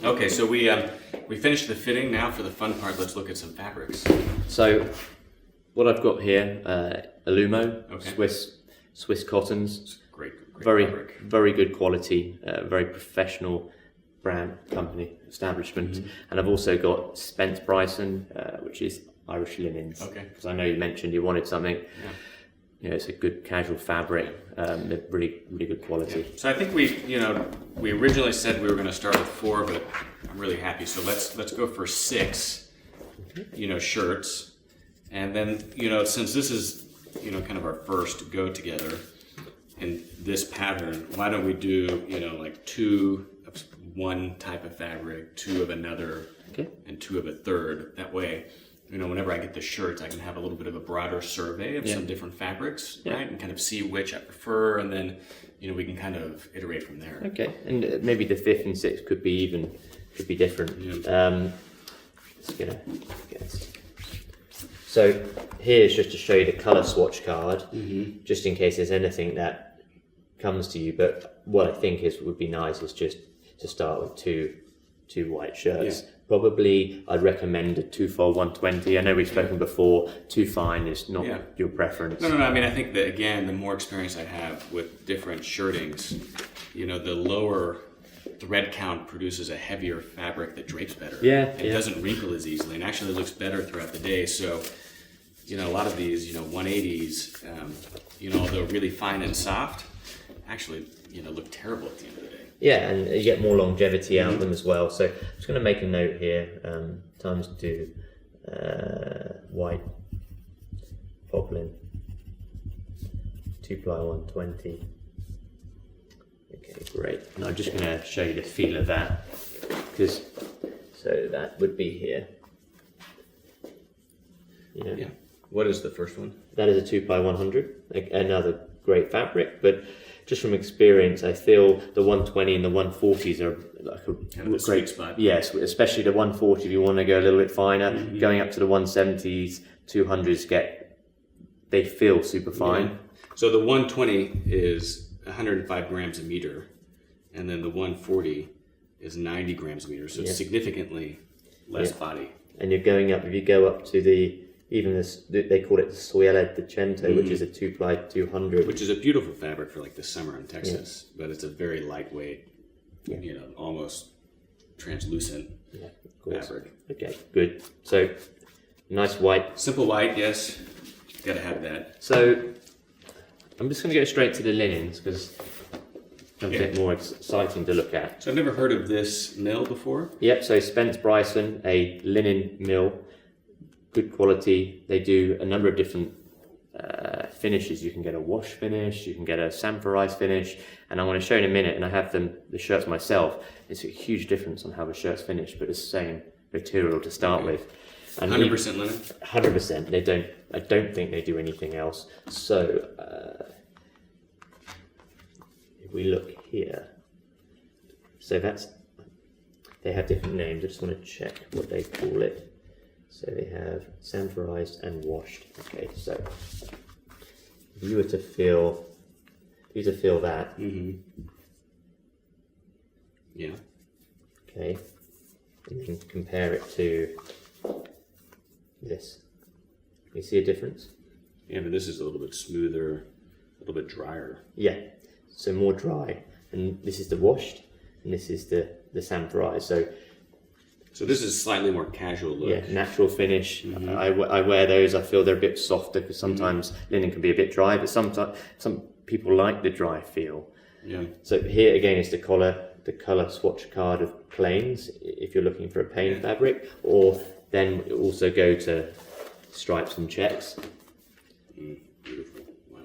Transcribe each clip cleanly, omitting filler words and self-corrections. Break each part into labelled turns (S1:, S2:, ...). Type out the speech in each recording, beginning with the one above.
S1: Okay, so we finished the fitting. Now for the fun part, let's look at some fabrics.
S2: So what I've got here, Alumo,
S1: Okay.
S2: Swiss cottons,
S1: Great
S2: very
S1: fabric.
S2: good quality, very professional brand, company, establishment. And I've also got Spence Bryson, which is Irish linens.
S1: Okay.
S2: Because I know you mentioned you wanted something.
S1: Yeah.
S2: You know, it's a good casual fabric. They're really good quality.
S1: Yeah. So I think we originally said we were going to start with 4, but I'm really happy. So let's go for 6. Shirts, and then since this is kind of our first go together in this pattern, why don't we do like 2 of one type of fabric, 2 of another,
S2: Okay.
S1: and 2 of a third. That way, whenever I get the shirts, I can have a little bit of a broader survey of some different fabrics, right? And kind of see which I prefer, and then, we can kind of iterate from there.
S2: Okay, and maybe the 5th and 6th could be different.
S1: Yeah.
S2: Just gonna guess. So here's just to show you the color swatch card, just in case there's anything that comes to you. But what I think would be nice is just to start with two white shirts.
S1: Yeah.
S2: Probably I'd recommend a 2-fold 120. I know we've spoken before, 2 fine is not your preference.
S1: No. I mean, I think that, again, the more experience I have with different shirtings, the lower thread count produces a heavier fabric that drapes better. It doesn't wrinkle as easily and actually looks better throughout the day. So, a lot of these, 180s, although really fine and soft, actually, look terrible at the end of the day.
S2: Yeah, and you get more longevity out of them as well. So I'm just going to make a note here. Times 2 white poplin, 2-ply 120. Okay, great. And I'm just going to show you the feel of that, so that would be here.
S1: Yeah. What is the first one?
S2: That is a 2-ply 100. Another great fabric, but just from experience, I feel the 120 and the 140s are like a
S1: kind of a sweet spot.
S2: Yes, especially the 140 if you want to go a little bit finer. Going up to the 170s, 200s they feel super fine.
S1: Yeah. So the 120 is 105 grams a meter, and then the 140 is 90 grams a meter. So it's significantly less body.
S2: And you're going up, if you go up to they call it the Suela de Cento, which is a 2-ply 200.
S1: Which is a beautiful fabric for like the summer in Texas, but it's a very lightweight, almost translucent fabric.
S2: Okay, good. So, nice white.
S1: Simple white, yes. Gotta have that.
S2: So, I'm just going to go straight to the linens because it's a bit more exciting to look at.
S1: So I've never heard of this mill before.
S2: Yep, so Spence Bryson, a linen mill. Good quality. They do a number of different finishes. You can get a wash finish, you can get a samphorized finish, and I'm going to show in a minute, and I have the shirts myself. It's a huge difference on how the shirt's finished, but it's the same material to start with. And
S1: 100% linen?
S2: 100%. I don't think they do anything else. So if we look here, so they have different names. I just want to check what they call it. So they have samphorized and washed. Okay, so if you were to feel that.
S1: Yeah.
S2: Okay, and then compare it to this. You see a difference?
S1: Yeah, but this is a little bit smoother, a little bit drier.
S2: Yeah, so more dry. And this is the washed, and this is the samphorized.
S1: So this is slightly more casual look.
S2: Yeah, natural finish. I wear those. I feel they're a bit softer because sometimes linen can be a bit dry, but sometimes some people like the dry feel.
S1: Yeah.
S2: So here again is the color swatch card of plains if you're looking for a plain fabric, or then also go to stripes and checks.
S1: Beautiful. Wow.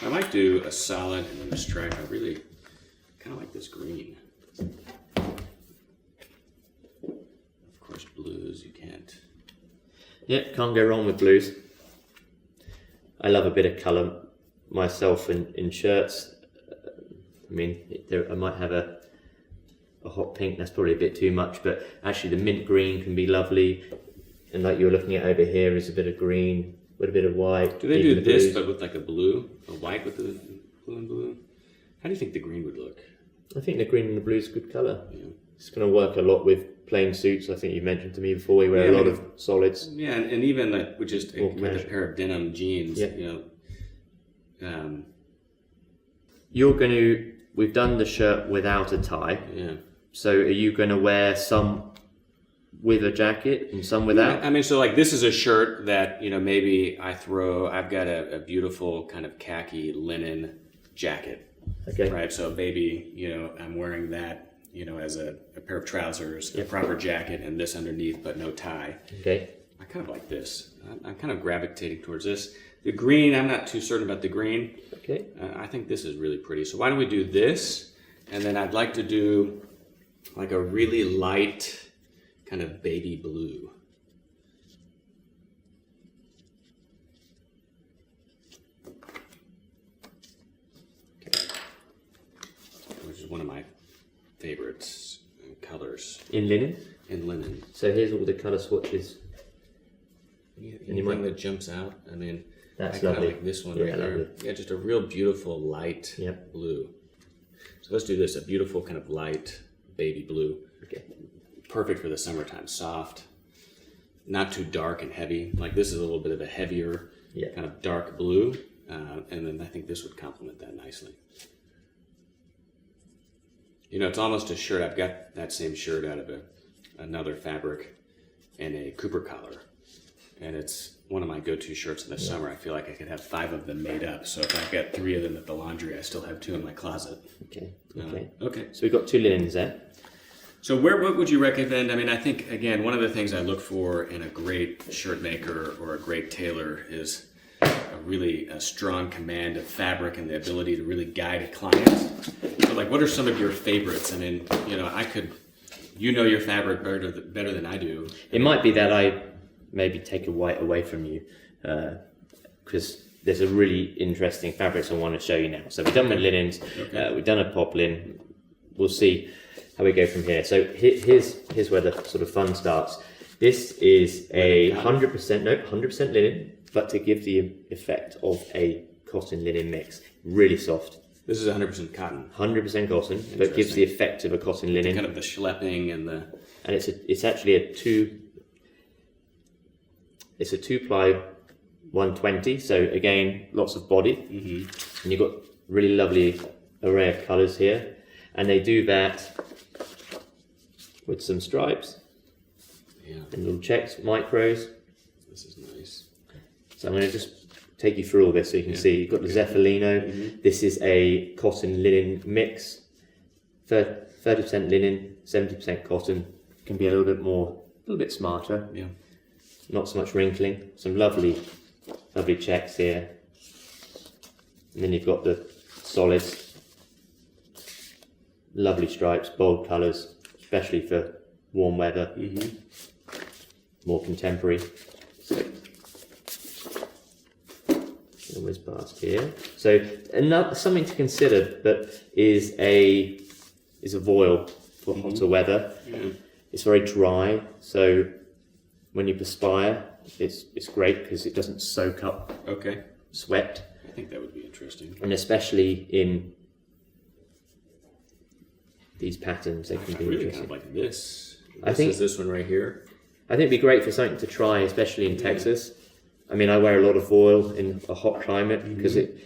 S1: I might do a solid and then a stripe. I really kind of like this green. Blues, you can't.
S2: Yeah, can't go wrong with blues. I love a bit of colour myself in shirts. I mean, I might have a hot pink, that's probably a bit too much, but actually the mint green can be lovely. And like you're looking at over here is a bit of green with a bit of white.
S1: Do they do this but with like a blue? A white with the blue and blue? How do you think the green would look?
S2: I think the green and the blue is a good colour.
S1: Yeah.
S2: It's going to work a lot with plain suits. I think you mentioned to me before we wear a lot of solids.
S1: Yeah, and even like with just with a pair of denim jeans,
S2: You're going to. We've done the shirt without a tie.
S1: Yeah.
S2: So are you going to wear some with a jacket and some without?
S1: Yeah, I mean, so like this is a shirt that, maybe I've got a beautiful kind of khaki linen jacket.
S2: Okay.
S1: Right. So maybe, I'm wearing that, as a pair of trousers, a proper jacket, and this underneath, but no tie.
S2: Okay.
S1: I kind of like this. I'm kind of gravitating towards this. The green, I'm not too certain about the green.
S2: Okay.
S1: I think this is really pretty. So why don't we do this? And then I'd like to do like a really light kind of baby blue. Okay. Which is one of my favorites colors.
S2: In linen?
S1: In linen.
S2: So here's all the colour swatches.
S1: Anything that jumps out, I mean,
S2: that's
S1: I
S2: lovely.
S1: Like this one right here. Yeah, just a real beautiful light blue. So let's do this, a beautiful kind of light baby blue.
S2: Okay.
S1: Perfect for the summertime, soft, not too dark and heavy. Like this is a little bit of a heavier kind of dark blue, and then I think this would complement that nicely. It's almost a shirt. I've got that same shirt out of another fabric and a Cooper collar. And it's one of my go-to shirts in the summer. I feel like I could have 5 of them made up. So if I've got 3 of them at the laundry, I still have 2 in my closet.
S2: Okay.
S1: Okay.
S2: So we've got 2 linens there.
S1: So what would you recommend? I mean, I think, again, one of the things I look for in a great shirt maker or a great tailor is a strong command of fabric and the ability to really guide a client. So, like, what are some of your favorites? I mean, I could, your fabric better than I do.
S2: It might be that I maybe take a white away from you, because there's a really interesting fabrics I want to show you now. So we've done with linens, we've done a poplin. We'll see how we go from here. So here's where the sort of fun starts. This is a 100% linen, but to give the effect of a cotton linen mix. Really soft.
S1: This is 100% cotton.
S2: 100% cotton, but gives the effect of a cotton linen.
S1: Kind of the schlepping and the...
S2: And it's actually a 2-ply 120, so again, lots of body. Mm-hmm. And you've got really lovely array of colours here. And they do that with some stripes and little checks, micros.
S1: This is nice.
S2: So I'm going to just take you through all this so you can see. You've got the Zephyrino. Mm-hmm. This is a cotton linen mix. 30% linen, 70% cotton. Can be a little bit smarter.
S1: Yeah.
S2: Not so much wrinkling. Some lovely checks here. And then you've got the solids. Lovely stripes, bold colours, especially for warm weather. Mm-hmm. More contemporary. So, whiz past here. So another something to consider, but is a voile for hotter weather. Yeah. It's very dry, so when you perspire, it's great because it doesn't soak up sweat.
S1: I think that would be interesting.
S2: And especially in these patterns, they can be
S1: really
S2: interesting.
S1: Kind of like this.
S2: I think
S1: this one right here.
S2: I think it'd be great for something to try, especially in Texas. I mean, I wear a lot of voile in a hot climate because it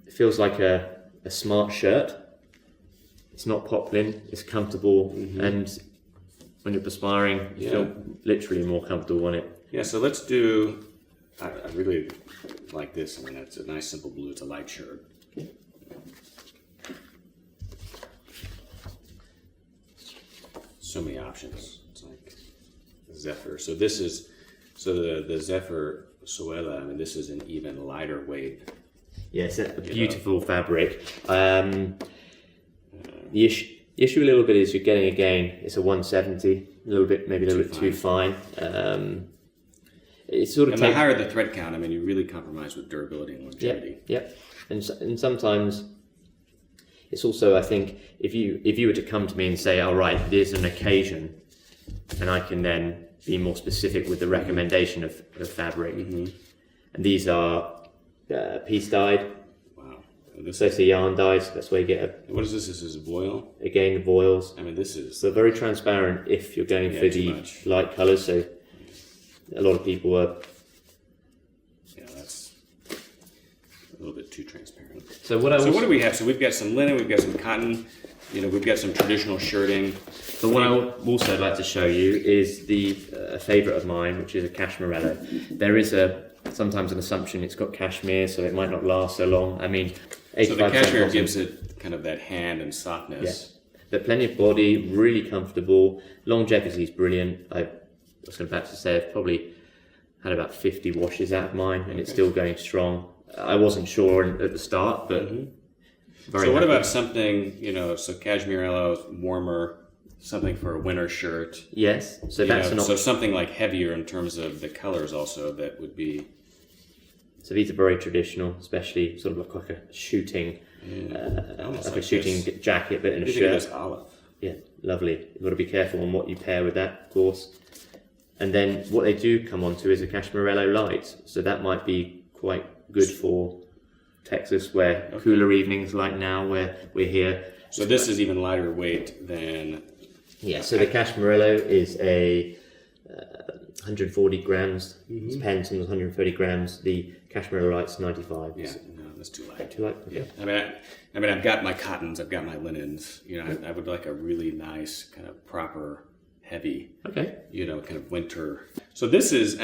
S2: feels like a smart shirt. It's not poplin, it's comfortable, and when you're perspiring, you feel literally more comfortable on it.
S1: Yeah, so let's do, I really like this. I mean, it's a nice simple blue, it's a light shirt. Okay. So many options. It's like Zephyr. So this is, the Zephyr Suela, I mean, this is an even lighter weight.
S2: Yeah, it's a beautiful fabric. The issue a little bit is you're getting, again, it's a 170, maybe a little bit too fine. It's sort of
S1: the higher the thread count, I mean, you really compromise with durability and longevity.
S2: Yeah. And sometimes it's also, I think, if you were to come to me and say, all right, there's an occasion, and I can then be more specific with the recommendation of fabric. Mm-hmm. And these are piece dyed.
S1: Wow.
S2: So it's a yarn dyes. That's where you get
S1: What is this? This is voile.
S2: again voiles.
S1: I mean, this is.
S2: So very transparent if you're going for the light colours. So a lot of people are.
S1: Yeah, that's a little bit too transparent.
S2: So what
S1: do we have? So we've got some linen, we've got some cotton, we've got some traditional shirting.
S2: But what I also like to show you is the favourite of mine, which is a cashmerello. There is sometimes an assumption it's got cashmere, so it might not last so long. I mean, 85%
S1: so the cashmere gives it kind of that hand and softness.
S2: Yeah. But plenty of body, really comfortable. Longevity is brilliant. I was about to say I've probably had about 50 washes out of mine, and it's still going strong. I wasn't sure at the start, but
S1: so what about something, so cashmerello is warmer, something for a winter shirt?
S2: Yes, so that's an option.
S1: So something like heavier in terms of the colors also, that would be.
S2: So these are very traditional, especially sort of look like a shooting, like a shooting jacket, but in a shirt.
S1: This olive.
S2: Yeah, lovely. You've got to be careful on what you pair with that, of course. And then what they do come onto is a cashmerello light. So that might be quite good for Texas, where cooler evenings like now, where we're here.
S1: So this is even lighter weight than.
S2: Yeah. So the cashmerello is a 140 grams. It's pens and 130 grams. The cashmerello light's 95.
S1: Yeah. No, that's too light.
S2: Too light. Okay.
S1: Yeah. I mean, I've got my cottons, I've got my linens. I would like a really nice kind of proper heavy.
S2: Okay.
S1: Kind of winter. So this is,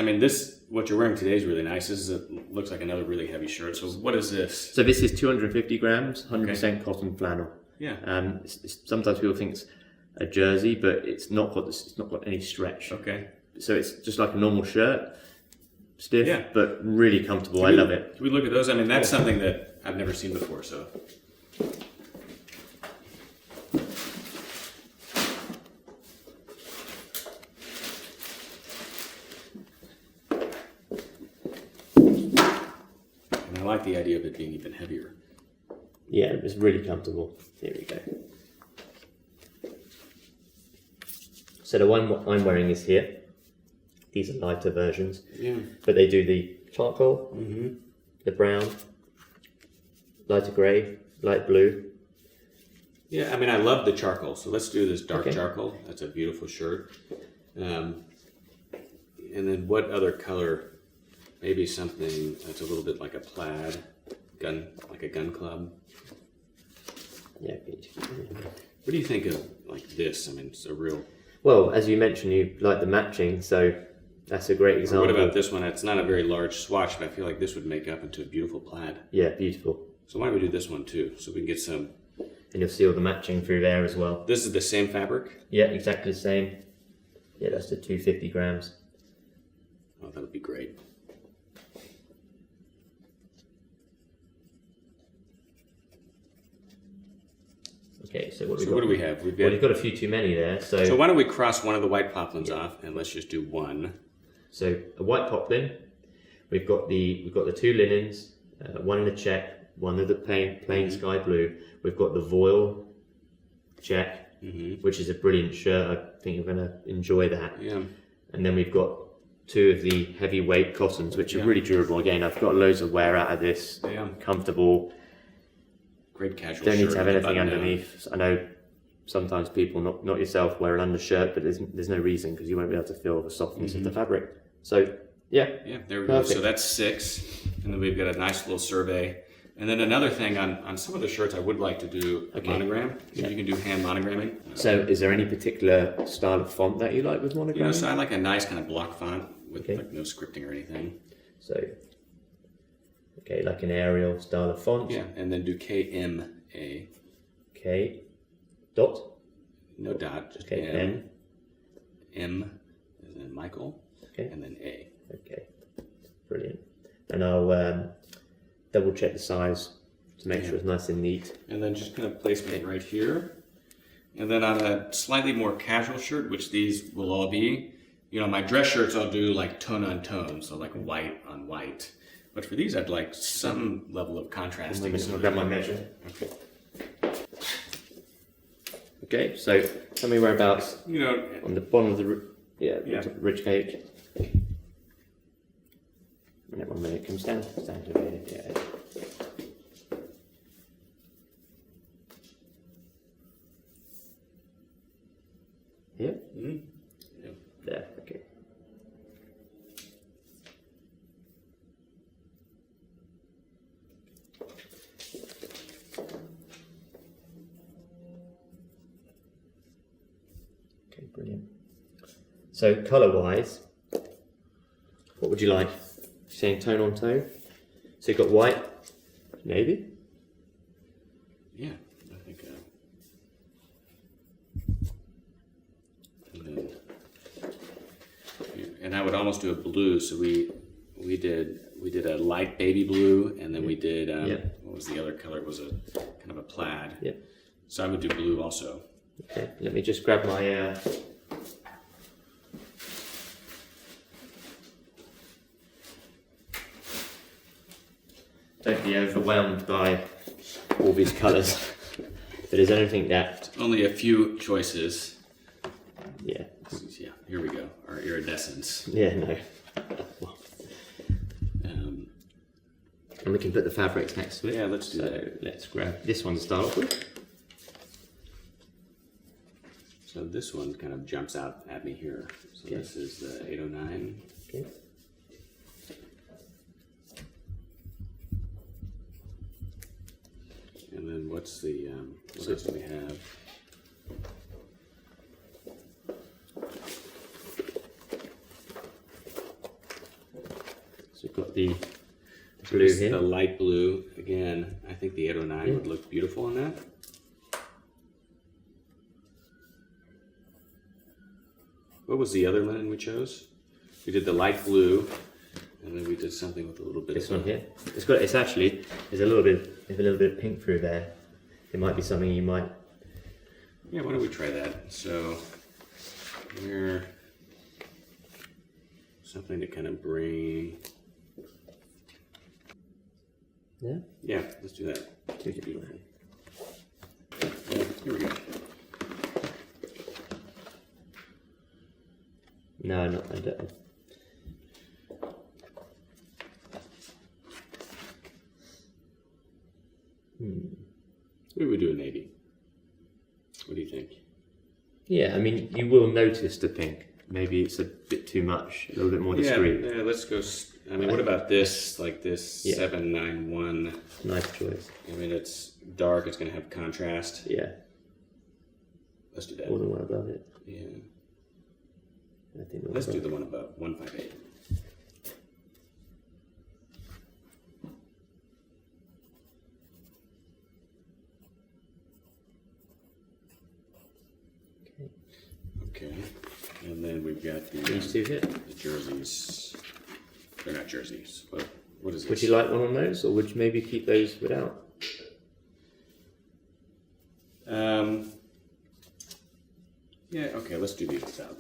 S1: what you're wearing today is really nice. Looks like another really heavy shirt. So what is this?
S2: So this is 250 grams, 100% cotton flannel.
S1: Yeah.
S2: Sometimes people think it's a jersey, but it's not got any stretch.
S1: Okay.
S2: So it's just like a normal shirt, stiff, but really comfortable. I love it.
S1: Can we look at those? That's something that I've never seen before. So. I like the idea of it being even heavier.
S2: Yeah, it's really comfortable. Here we go. So the one I'm wearing is here. These are lighter versions.
S1: Yeah.
S2: But they do the charcoal, the brown, lighter grey, light blue.
S1: Yeah, I love the charcoal. So let's do this dark charcoal. That's a beautiful shirt. And then what other color? Maybe something that's a little bit like a plaid, like a gun club.
S2: Yeah.
S1: What do you think of like this? It's a real.
S2: Well, as you mentioned, you like the matching, so that's a great example.
S1: What about this one? It's not a very large swatch, but I feel like this would make up into a beautiful plaid.
S2: Yeah, beautiful.
S1: So why don't we do this one too, so we can get some.
S2: And you'll see all the matching through there as well.
S1: This is the same fabric?
S2: Yeah, exactly the same. Yeah, that's the 250 grams.
S1: Oh, that would be great.
S2: Okay, so what
S1: do we have?
S2: Well, you've got a few too many there. So
S1: why don't we cross one of the white poplins off, and let's just do one.
S2: So a white poplin. We've got the two linens, one in a check, one of the plain sky blue. We've got the voile check, which is a brilliant shirt. I think you're going to enjoy that.
S1: Yeah.
S2: And then we've got two of the heavyweight cottons, which are really durable. Again, I've got loads of wear out of this.
S1: Yeah.
S2: Comfortable.
S1: Great casual
S2: Don't
S1: shirt.
S2: need to have anything underneath. I know sometimes people, not yourself, wear an undershirt, but there's no reason, because you won't be able to feel the softness of the fabric. So, yeah.
S1: Yeah, there we go. So that's 6. And then we've got a nice little survey. And then another thing, on some of the shirts, I would like to do a monogram. So you can do hand monogramming.
S2: So is there any particular style of font that you like with monogramming?
S1: So I like a nice kind of block font with like no scripting or anything.
S2: So, okay, like an Arial style of font.
S1: Yeah, and then do KMA.
S2: K dot?
S1: No dot, just
S2: M.
S1: M, and then Michael, and then A.
S2: Okay, brilliant. And I'll double check the size to make sure it's nice and neat.
S1: And then just kind of place it right here. And then on a slightly more casual shirt, which these will all be, my dress shirts I'll do like tone on tone, so like white on white. But for these, I'd like some level of contrasting.
S2: I'll grab my measure. Okay, so tell me whereabouts. On the bottom of the rib cage. And 1 minute comes down. Yeah. So colour-wise, what would you like? Saying tone on tone. So you've got white, navy.
S1: Yeah, I think. And I would almost do a blue. So we did a light baby blue, and then we did what was the other color? It was a kind of a plaid.
S2: Yeah.
S1: So I would do blue also.
S2: Okay. Let me just grab my. Don't be overwhelmed by all these colours. If there's anything that...
S1: Only a few choices.
S2: Yeah.
S1: Yeah, here we go. Our iridescence.
S2: Yeah, no. And we can put the fabrics next to it.
S1: Yeah, let's do that.
S2: So let's grab this one to start off with.
S1: So this one kind of jumps out at me here. So
S2: Okay.
S1: This is the 809.
S2: Okay.
S1: And then what's the, what else do we have?
S2: So we've got the blue
S1: This is
S2: here.
S1: the light blue. Again, I think the 809 would look beautiful on that. What was the other linen we chose? We did the light blue, and then we did something with a little bit
S2: This
S1: of
S2: one here. It's actually, there's a little bit of pink through there. It might be something you might...
S1: Yeah, why don't we try that? So, we're something to kind of bring...
S2: Yeah?
S1: Yeah, let's do that. Beautiful. Yeah, here we go.
S2: No, not that.
S1: We would do a navy. What do you think?
S2: Yeah, I mean, you will notice the pink. Maybe it's a bit too much, a little bit more discreet.
S1: Yeah, let's go. I mean, what about this? Like this 791.
S2: Nice choice.
S1: I mean, it's dark. It's going to have contrast.
S2: Yeah.
S1: Let's do that.
S2: Or the one above it.
S1: Yeah.
S2: I think
S1: Let's do the one above 158. Okay, and then we've got
S2: These two here.
S1: the jerseys. They're not jerseys. What is this?
S2: Would you like one on those, or would you maybe keep those without?
S1: Yeah, okay, let's do these without.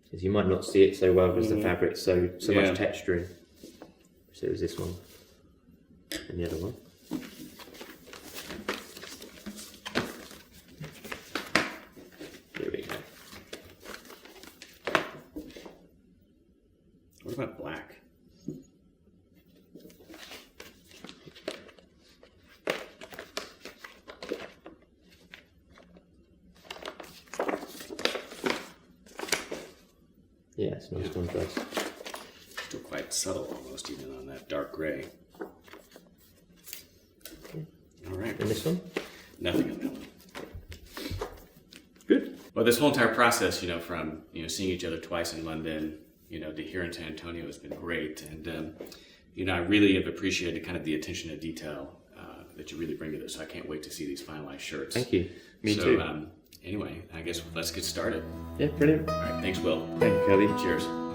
S2: Because you might not see it so well because the fabric's so
S1: Yeah.
S2: much texturing. So it was this one and the other one. There we go.
S1: What about black?
S2: Yeah, it's a nice contrast.
S1: Still quite subtle almost, even on that dark gray.
S2: Okay.
S1: All right.
S2: And this one?
S1: Nothing on that one. Good. Well, this whole entire process, from seeing each other twice in London, to here in San Antonio has been great, and I really have appreciated kind of the attention to detail that you really bring to this. So I can't wait to see these finalized shirts.
S2: Thank you. Me too.
S1: Anyway, I guess let's get started.
S2: Yeah, brilliant.
S1: All right. Thanks, Will.
S2: Thank you, Kirby.
S1: Cheers.